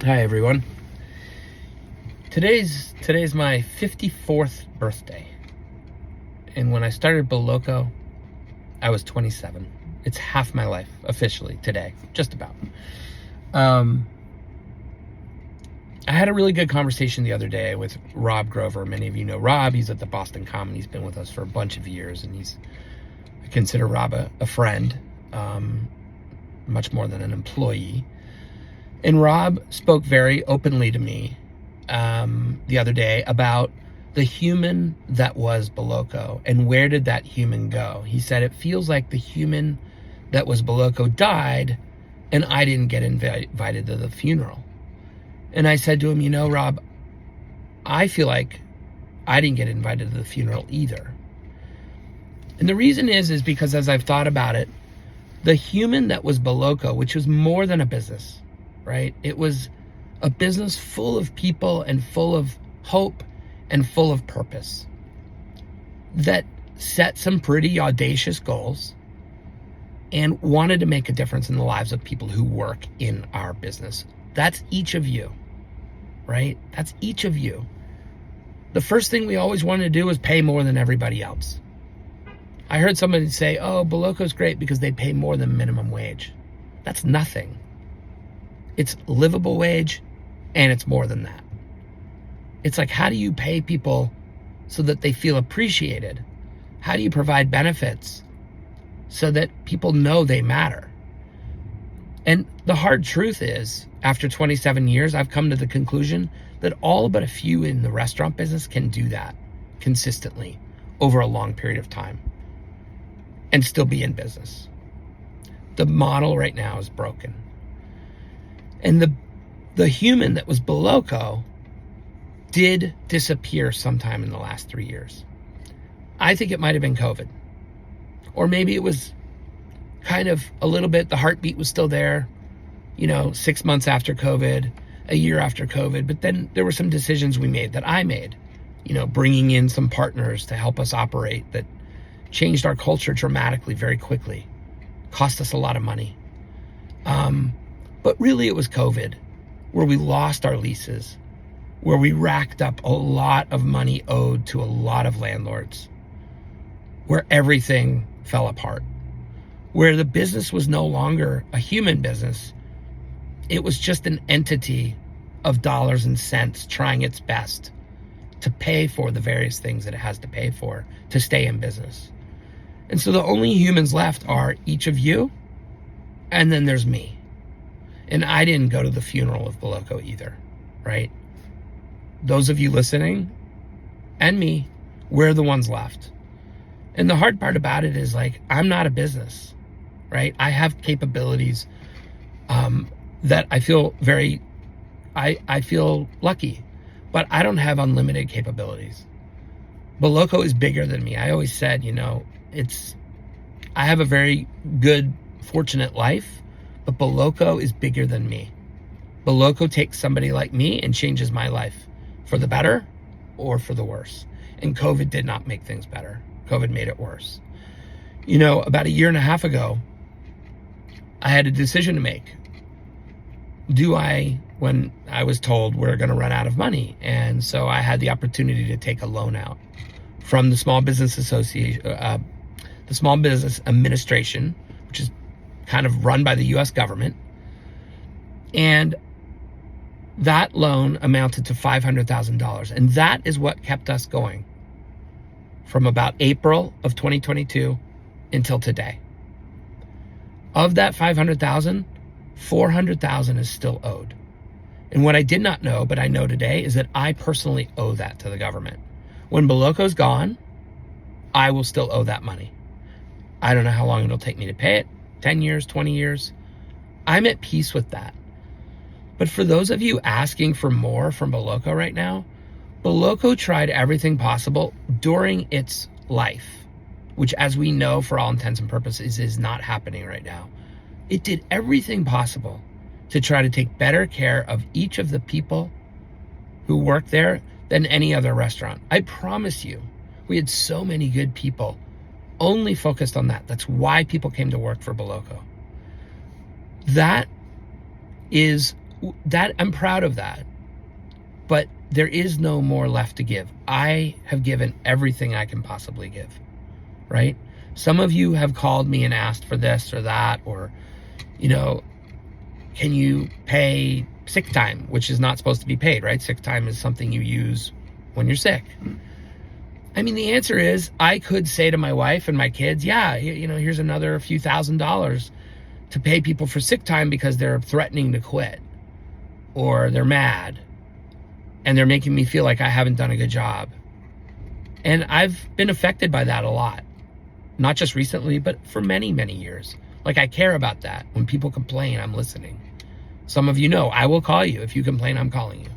Hi everyone. Today's my 54th birthday. And when I started Boloco, I was 27. It's half my life officially today, just about. I had a really good conversation the other day with Rob Grover. Many of you know Rob. He's at the Boston Common. He's been with us for a bunch of years, and I consider Rob a friend, much more than an employee. And Rob spoke very openly to me the other day about the human that was Boloco and where did that human go. He said, it feels like the human that was Boloco died and I didn't get invited to the funeral. And I said to him, Rob, I feel like I didn't get invited to the funeral either. And the reason is because as I've thought about it, the human that was Boloco, which was more than a business, right? It was a business full of people and full of hope and full of purpose that set some pretty audacious goals and wanted to make a difference in the lives of people who work in our business. That's each of you, right? That's each of you. The first thing we always wanted to do was pay more than everybody else. I heard somebody say, oh, Boloco's great because they pay more than minimum wage. That's nothing. It's livable wage, and it's more than that. It's like, how do you pay people so that they feel appreciated? How do you provide benefits so that people know they matter? And the hard truth is, after 27 years, I've come to the conclusion that all but a few in the restaurant business can do that consistently over a long period of time and still be in business. The model right now is broken. And the human that was Boloco did disappear sometime in the last 3 years. I think it might have been COVID. Or maybe it was kind of a little bit, the heartbeat was still there, 6 months after COVID, a year after COVID. But then there were some decisions we made, that I made, bringing in some partners to help us operate that changed our culture dramatically very quickly, cost us a lot of money. But really it was COVID, where we lost our leases, where we racked up a lot of money owed to a lot of landlords, where everything fell apart, where the business was no longer a human business. It was just an entity of dollars and cents trying its best to pay for the various things that it has to pay for to stay in business. And so the only humans left are each of you, and then there's me. And I didn't go to the funeral of Boloco either, right? Those of you listening and me, we're the ones left. And the hard part about it is, like, I'm not a business, right? I have capabilities that I feel I feel lucky, but I don't have unlimited capabilities. Boloco is bigger than me. I always said, I have a very good, fortunate life, but Boloco is bigger than me. Boloco takes somebody like me and changes my life for the better or for the worse. And COVID did not make things better. COVID made it worse. About a year and a half ago, I had a decision to make. When I was told we're going to run out of money. And so I had the opportunity to take a loan out from the Small Business Association, the Small Business Administration, which is kind of run by the US government. And that loan amounted to $500,000. And that is what kept us going from about April of 2022 until today. Of that $500,000, $400,000 is still owed. And what I did not know, but I know today, is that I personally owe that to the government. When Boloco's gone, I will still owe that money. I don't know how long it'll take me to pay it. 10 years, 20 years. I'm at peace with that. But for those of you asking for more from Boloco right now, Boloco tried everything possible during its life, which, as we know, for all intents and purposes, is not happening right now. It did everything possible to try to take better care of each of the people who work there than any other restaurant. I promise you, we had so many good people only focused on that. That's why people came to work for Boloco. That is that I'm proud of that. But there is no more left to give. I have given everything I can possibly give, right? Some of you have called me and asked for this or that, or, can you pay sick time, which is not supposed to be paid, right? Sick time is something you use when you're sick. I mean, the answer is I could say to my wife and my kids, yeah, here's another few $1,000s to pay people for sick time because they're threatening to quit or they're mad and they're making me feel like I haven't done a good job. And I've been affected by that a lot, not just recently, but for many, many years. Like, I care about that. When people complain, I'm listening. Some of you know, I will call you. If you complain, I'm calling you.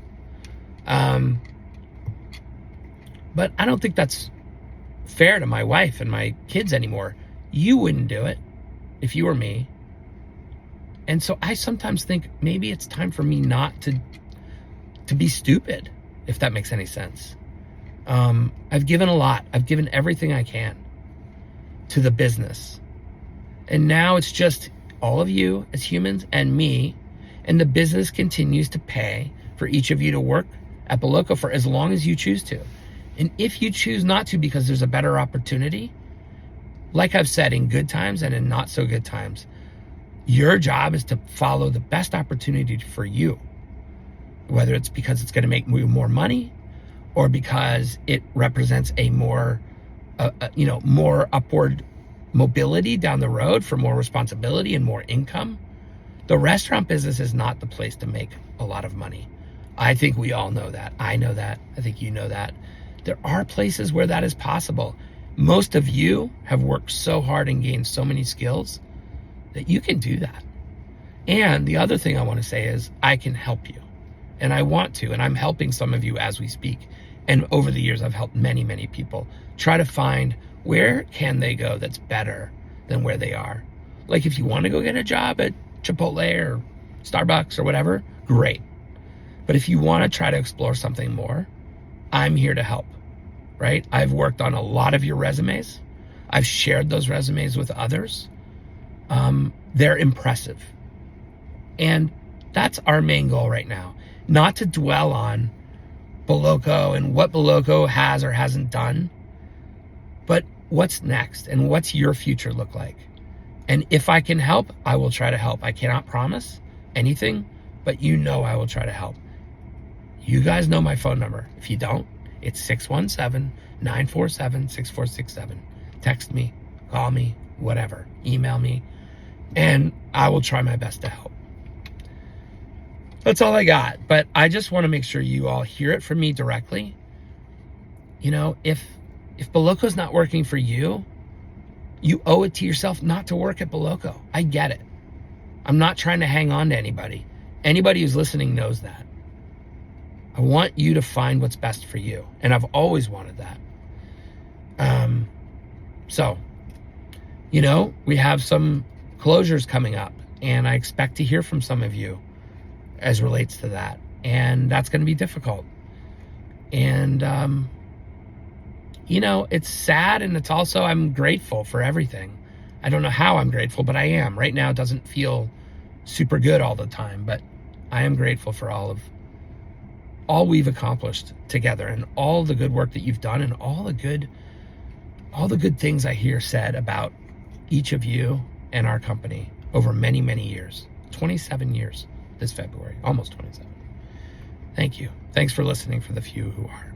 But I don't think that's fair to my wife and my kids anymore. You wouldn't do it if you were me. And so I sometimes think maybe it's time for me not to be stupid, if that makes any sense. I've given a lot. I've given everything I can to the business. And now it's just all of you as humans and me, and the business continues to pay for each of you to work at Boloco for as long as you choose to. And if you choose not to because there's a better opportunity, like I've said, in good times and in not so good times, your job is to follow the best opportunity for you, whether it's because it's going to make you more money or because it represents a more, more upward mobility down the road for more responsibility and more income. The restaurant business is not the place to make a lot of money. I think we all know that. I know that. I think you know that. There are places where that is possible. Most of you have worked so hard and gained so many skills that you can do that. And the other thing I want to say is I can help you. And I want to. And I'm helping some of you as we speak. And over the years, I've helped many, many people try to find where can they go that's better than where they are. Like, if you want to go get a job at Chipotle or Starbucks or whatever, great. But if you want to try to explore something more, I'm here to help, right? I've worked on a lot of your resumes. I've shared those resumes with others. They're impressive. And that's our main goal right now. Not to dwell on Boloco and what Boloco has or hasn't done, but what's next and what's your future look like? And if I can help, I will try to help. I cannot promise anything, but I will try to help. You guys know my phone number. If you don't, it's 617-947-6467. Text me, call me, whatever. Email me, and I will try my best to help. That's all I got. But I just want to make sure you all hear it from me directly. If Boloco's not working for you, you owe it to yourself not to work at Boloco. I get it. I'm not trying to hang on to anybody. Anybody who's listening knows that. I want you to find what's best for you. And I've always wanted that. So, we have some closures coming up, and I expect to hear from some of you as relates to that. And that's going to be difficult. And, it's sad, and it's also, I'm grateful for everything. I don't know how I'm grateful, but I am. Right now, it doesn't feel super good all the time, but I am grateful for all we've accomplished together and all the good work that you've done and all the good things I hear said about each of you and our company over many, many years. 27 years this February, almost 27. Thank you. Thanks for listening for the few who are.